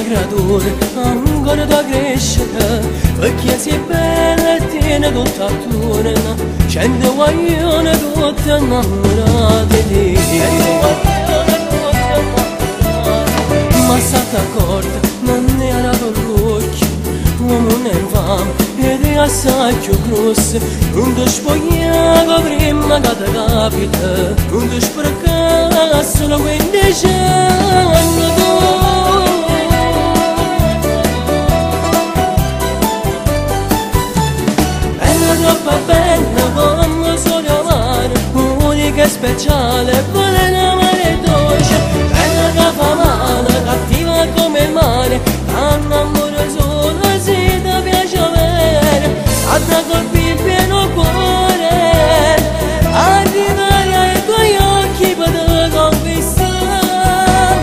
gradure ancora da crescere, perché sei bella e tiene tutta attorno, cento guaglione tutte innamorate di te. Ma state accorta, non ne era per l'occhio, uomo non è infame ed è assai più grosso, non ti spogliamo prima che ti capita, non ti sprecare solo 15 anni troppo bella come solo amare, unica e speciale, vuole amare dolce, bella che fa male, cattiva come il mare, un amore solo si ti piace avere, a colpire il pieno cuore, arrivare ai tuoi occhi per conquistare,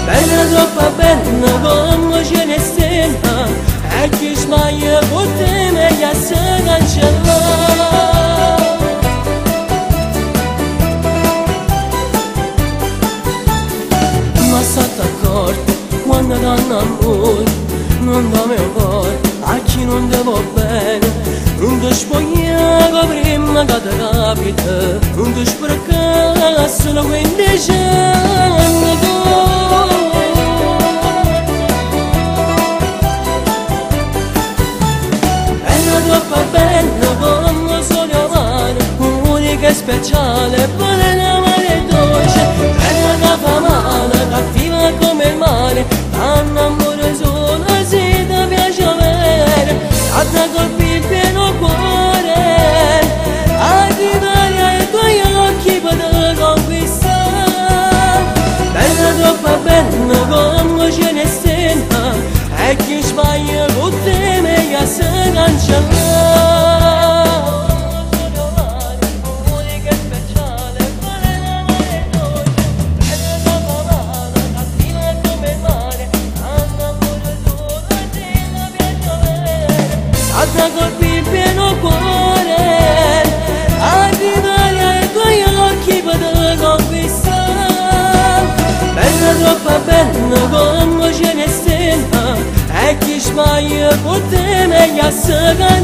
bella troppo bella come ce ne stella, e chi sbaglia con te meglio si cancella. Ma state accorti quando ti innamori, non dammi un cuore a chi non ti va bene, non ti spogliamo prima che ti capita, non ti sprecare solo 15 anni troppo bella come solo amare, unica e speciale, vuole amare dolce, bella che fa male, cattiva come il mare, un amore solo si ti piace avere, a colpire il pieno cuore, arrivare ai tuoi occhi per conquistare, bella troppo bella come ce ne stella, e chi sbaglia con te meglio si cancella. A colpire il pieno cuore, arrivare ai tuoi occhi per conquistare, bella troppo bella come ce ne stella, e chi sbaglia con te meglio si cancella.